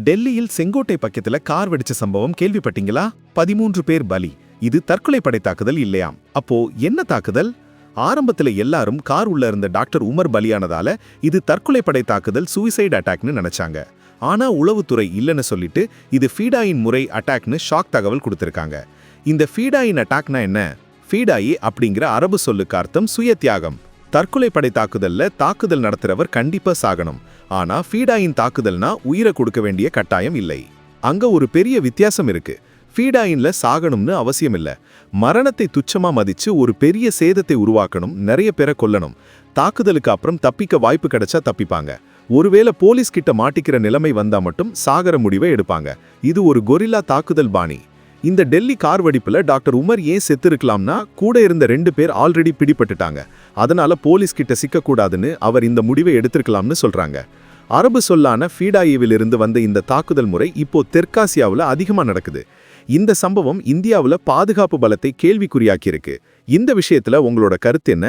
டெல்லியில் செங்கோட்டை பக்கத்துல கார் வெடிச்ச சம்பவம் கேள்விப்பட்டீங்களா? 13 பேர் பலி. இது தற்கொலை படை தாக்குதல் இல்லையாம். அப்போ என்ன தாக்குதல்? ஆரம்பத்துல எல்லாரும் கார் உள்ள இருந்த டாக்டர் உமர் பலியானதால இது தற்கொலை படை தாக்குதல், சூசைட் அட்டாக்னு நினைச்சாங்க. ஆனா உளவுத்துறை இல்லைன்னு சொல்லிட்டு இது ஃபீடாயின் முறை அட்டாக்னு ஷாக் தகவல் கொடுத்திருக்காங்க. இந்த ஃபீடாயின் அட்டாக்னா என்ன? ஃபீடாயி அப்படிங்கிற அரபு சொல்லுக்கு அர்த்தம் சுய தியாகம். தற்கொலை படை தாக்குதல்ல தாக்குதல் நடத்துறவர் கண்டிப்பா சாகணும். ஆனா ஃபீடாயின் தாக்குதல்னா உயிரை கொடுக்க வேண்டிய கட்டாயம் இல்லை. அங்க ஒரு பெரிய வித்தியாசம் இருக்கு. ஃபீடாயின்ல சாகணும்னு அவசியம் இல்ல. மரணத்தை துச்சமா மதிச்சு ஒரு பெரிய சேதத்தை உருவாக்கணும், நிறைய பேரை கொல்லணும். தாக்குதலுக்கு அப்புறம் தப்பிக்க வாய்ப்பு கிடைச்சா தப்பிப்பாங்க. ஒருவேளை போலீஸ் கிட்ட மாட்டிக்கிற நிலைமை வந்தா மட்டும் சாகர முடிவை எடுப்பாங்க. இது ஒரு கொரில்லா தாக்குதல் பாணி. இந்த டெல்லி கார் வெடிப்புல டாக்டர் உமர் ஏன் செத்து இருக்கலாம்னா, கூட இருந்த 2 பேர் ஆல்ரெடி பிடிபட்டுட்டாங்க. அதனால போலீஸ் கிட்ட சிக்கக்கூடாதுன்னு அவர் இந்த முடிவை எடுத்திருக்கலாம்னு சொல்றாங்க. அரபு சொல்லான ஃபீடாயிலிருந்து வந்த இந்த தாக்குதல் முறை இப்போ தெற்காசியாவில் அதிகமா நடக்குது. இந்த சம்பவம் இந்தியாவில் பாதுகாப்பு பலத்தை கேள்விக்குறியாக்கியிருக்கு. இந்த விஷயத்துல உங்களோட கருத்து என்ன?